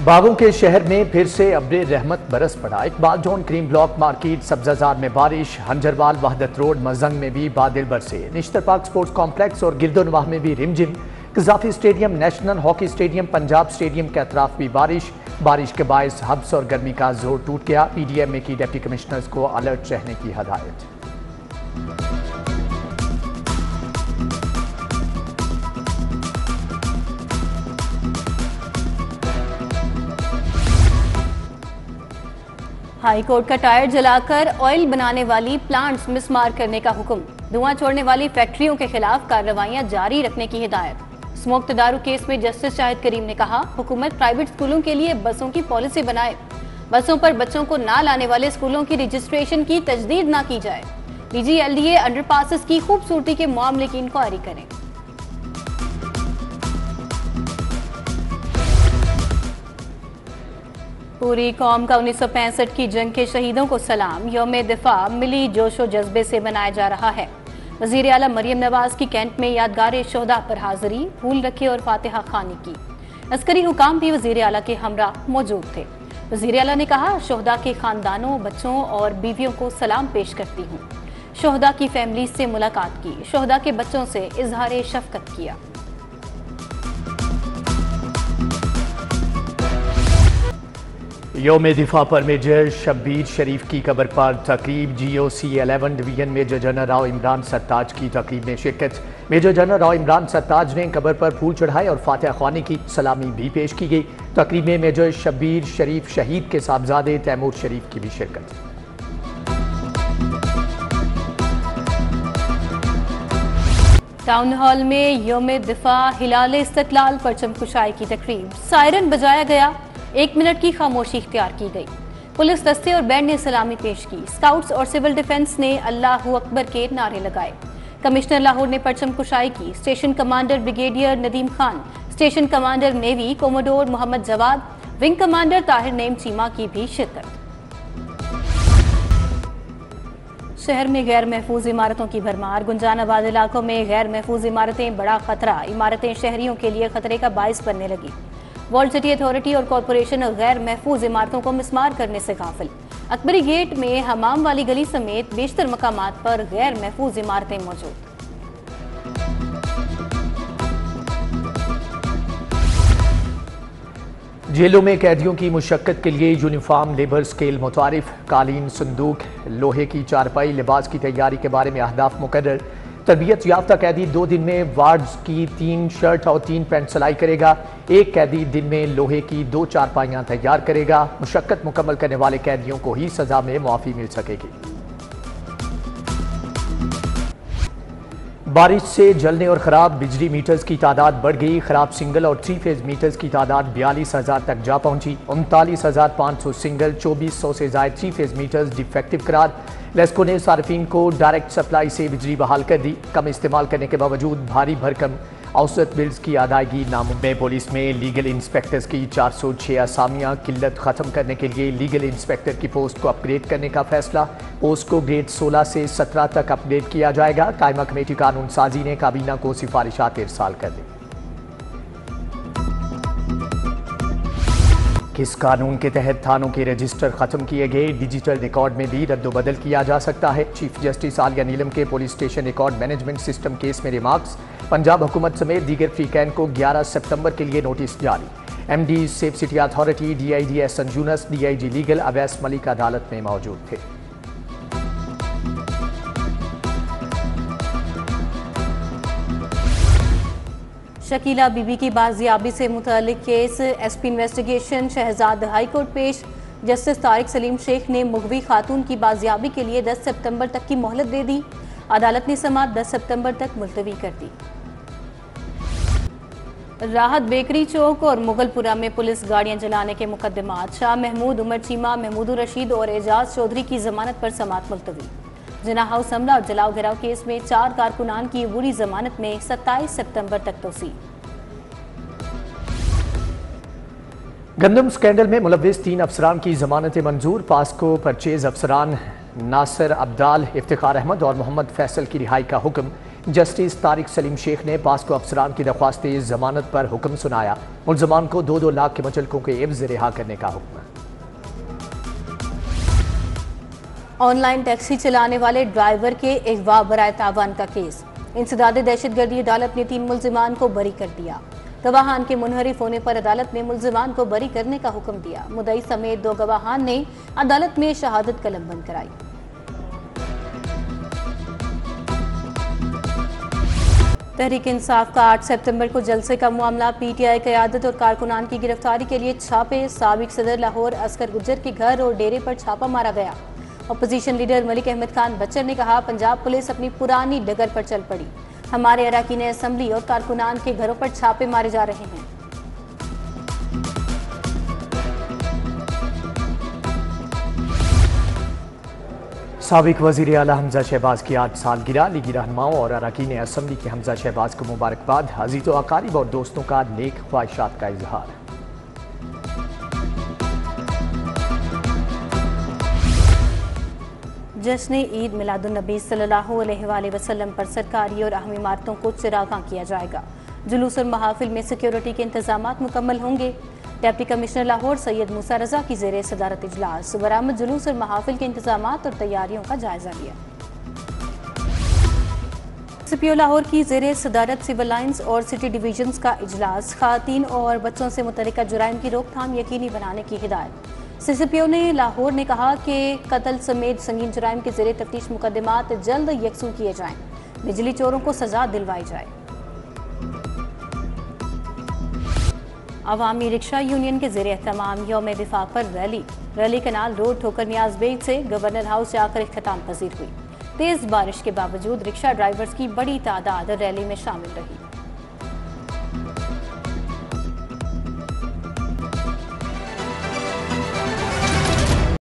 बागों के शहर में फिर से अब्रे रहमत बरस पड़ा। Iqbal zone, cream block market, Sabzazar में बारिश, हंजरवाल, वहदत रोड, मजंग में भी बादल बरसे। निश्तर पार्क स्पोर्ट्स कॉम्प्लेक्स और गिरदोनवाह में भी रिमझिम। Gaddafi stadium, national hockey stadium, Punjab stadium के अतराफ भी बारिश के बायस हब्स और गर्मी का जोर टूट गया। पीडीएम में की डिप्टी कमिश्नर्स को अलर्ट रहने की हदायत। हाईकोर्ट का टायर जलाकर ऑयल बनाने वाली प्लांट्स मिसमार करने का हुक्म। धुआं छोड़ने वाली फैक्ट्रियों के खिलाफ कार्रवाइयां जारी रखने की हिदायत। स्मोक तदारू केस में जस्टिस शाहिद करीम ने कहा, हुकूमत प्राइवेट स्कूलों के लिए बसों की पॉलिसी बनाए। बसों पर बच्चों को ना लाने वाले स्कूलों की रजिस्ट्रेशन की तजदीद ना की जाए। डीजीएलडीए अंडरपासेस की खूबसूरती के मामले की इंक्वायरी करें। पूरी कौम का 1965 की जंग के शहीदों को सलाम। यौम दिफा मिली जोशो जज्बे से मनाया जा रहा है। वजीर आला मरियम नवाज की कैंट में यादगार शोहदा पर हाजिरी, फूल रखे और फातिहा खानी की। अस्करी हुकाम भी वजीर आला के हमरा मौजूद थे। वजीर आला ने कहा, शोहदा के खानदानों, बच्चों और बीवियों को सलाम पेश करती हूँ। शोहदा की फैमिली से मुलाकात की, शोहदा के बच्चों से इजहार शफकत किया। यौम दिफा पर मेजर शब्बीर शरीफ की कब्र पर तकरीब। GOC 11 division major general Rao Imran Sattaj की तकरीब में शिरकत। मेजर जनरल राव इमरान सत्ताज ने कब्र पर फूल चढ़ाए और फातिहा ख्वानी की। सलामी भी पेश की गई। तकरीब में मेजर शब्बीर शरीफ शहीद के साहबजादे तैमूर शरीफ की भी शिरकत। टाउन हॉल में यौम दिफा हिलाल इस्तकलाल परचम कुशाई की तकरीब। सायरन बजाया गया, 1 मिनट की खामोशी इख्तियार की गई। पुलिस दस्ते और बैंड ने सलामी पेश की। स्काउट्स और सिविल डिफेंस ने अल्लाहू अकबर के नारे लगाए। कमिश्नर लाहौर ने परचम कुशाई की। Station commander brigadier Nadeem Khan, station commander navy commodore Mohammad Jawad, wing commander Tahir Naeem Cheema की भी शिरकत। शहर में गैर महफूज इमारतों की भरमार। गुंजानाबाद इलाकों में गैर महफूज इमारतें बड़ा खतरा। इमारतें शहरियों के लिए खतरे का बायस बनने लगी। वर्ल्ड सिटी अथॉरिटी और कॉरपोरेशन गैर महफूज इमारतों को मिसमार करने से गाफिल। अकबरी गेट में हमाम वाली गली समेत बेशतर मकामात पर गैर महफूज इमारतें मौजूद। जेलों में कैदियों की मुशक्कत के लिए यूनिफॉर्म लेबर स्केल मुतारिफ। कालीन, संदूक, लोहे की चारपाई, लिबास की तैयारी के बारे में अहदाफ मुकर्रर। तरबियत याफ्ता कैदी 2 दिन में वार्ड्स की 3 शर्ट और 3 पैंट सिलाई करेगा। एक कैदी दिन में लोहे की 2 चारपाइयाँ तैयार करेगा। मुशक्कत मुकम्मल करने वाले कैदियों को ही सजा में मुआफ़ी मिल सकेगी। बारिश से जलने और ख़राब बिजली मीटर्स की तादाद बढ़ गई। ख़राब सिंगल और 3 फेज मीटर्स की तादाद 42,000 तक जा पहुंची। 39,500 सिंगल, 2400 से ज़ायद 3 फेज मीटर्स डिफेक्टिव करार। लेस्को ने सार्फिन को डायरेक्ट सप्लाई से बिजली बहाल कर दी। कम इस्तेमाल करने के बावजूद भारी भरकम औसत बिल्स की अदायगी नामुमकिन। पुलिस में लीगल इंस्पेक्टर्स की 406 असामियाँ। किल्लत ख़त्म करने के लिए लीगल इंस्पेक्टर की पोस्ट को अपग्रेड करने का फैसला। पोस्ट को ग्रेड 16 से 17 तक अपग्रेड किया जाएगा। कायमा कमेटी कानून साजी ने काबीना को सिफारिशात इरसाल कर दी। किस कानून के तहत थानों के रजिस्टर खत्म किए गए? डिजिटल रिकॉर्ड में भी रद्दोबदल किया जा सकता है। चीफ जस्टिस आलिया नीलम के police station record management system case में रिमार्क्स। पंजाब हुकूमत समेत दीगर फ्रीकैन को 11 सितंबर के लिए नोटिस जारी। MD safe city authority, DIG Ehsan Younus, DIG legal Awais Malik अदालत में मौजूद थे। शकीला बीबी की बाजियाबी से मुतल्लिक case SP investigation. Shahzad high court पेश। जस्टिस तारिक सलीम शेख ने मुगवी खातून की बाजियाबी के लिए 10 सितंबर तक की मोहलत दे दी। अदालत ने समाअत 10 सितंबर तक मुलतवी कर दी। राहत बेकरी चौक और मुगलपुरा में पुलिस गाड़ियां जलाने के मुकदमात। शाह महमूद, उमर चीमा, महमूद रशीद और एजाज चौधरी की जमानत पर समाअत मुलतवी। जिना हाउस हमला और जलाओ गिराव केस में 4 कारकुनान की अबूरी जमानत में 27 सितंबर तक तोसी। गंदम स्कैंडल में मुलव्विस 3 अफसरान की जमानतें मंजूर। पास्को परचेज अफसरान नासिर अब्दाल, इफ्तिखार अहमद और मोहम्मद फैसल की रिहाई का हुक्म। जस्टिस तारिक सलीम शेख ने पास्को अफसरान की दरख्वास्त जमानत पर हुक्म सुनाया। मुल्जमान को 2-2 लाख के मुचलकों के एवज रिहा करने का हुक्म। ऑनलाइन टैक्सी चलाने वाले ड्राइवर के अगवा बराए तावान का केस। इंसदाद दहशतगर्दी अदालत ने 3 मुल्जिमान को बरी कर दिया। गवाहान के मुनहरिफ होने पर अदालत ने मुल्जिमान को बरी करने का हुक्म दिया। मुद्दई समेत 2 गवाहान ने अदालत में शहादत कलमबंद कराई। तहरीक इंसाफ का 8 सितंबर को जलसे का मामला। PTI क़यादत और कारकुनान की गिरफ्तारी के लिए छापे। साबिक सदर लाहौर असगर गुज्जर के घर और डेरे पर छापा मारा गया। अपोजिशन लीडर मलिक अहमद खान बच्चर ने कहा, पंजाब पुलिस अपनी पुरानी डगर पर चल पड़ी। हमारे अरकान असम्बली और कारकुनान के घरों पर छापे मारे जा रहे हैं। साबिक वज़ीर आला हमजा शहबाज की 8 सालगिरह। लीगी रहनुमाओं और अरकान असम्बली की हमजा शहबाज को मुबारकबाद। अजीज़ व अकारिब और दोस्तों का नेक ख्वाहिशात का इजहार। जश्न ईद मिलादुन्नबी सल्लल्लाहु अलैहि वसल्लम पर सरकारी और अहम इमारतों को चिरागां किया जाएगा। जुलूस और महाफिल में सिक्योरिटी के इंतजाम मुकम्मल होंगे। डिप्टी कमिश्नर लाहौर सैयद मूसा रजा की ज़ेरे सदारत इजलास। बरामद जुलूस और महाफिल के इंतजाम और तैयारियों का जायजा लिया। CPO लाहौर की ज़ेरे सदारत सिविल लाइन्स और सिटी डिवीजन्स का इजलास। ख़वातीन और बच्चों से मुतल्लिक़ जुराइम की रोकथाम यकीनी बनाने की हिदायत। CCPO ने लाहौर ने कहा कि कत्ल समेत संगीन जुराइम के ज़ेरे तफ्तीश मुकदमात जल्द यकसू किए जाएं। बिजली चोरों को सजा दिलवाई जाए। अवामी रिक्शा यूनियन के ज़ेरे एहतमाम यौम दिफा पर रैली कनाल रोड ठोकर नियाज बेग से गवर्नर हाउस जाकर इख्तिताम पजीर हुई। तेज़ बारिश के बावजूद रिक्शा ड्राइवर्स की बड़ी तादाद रैली में शामिल रही।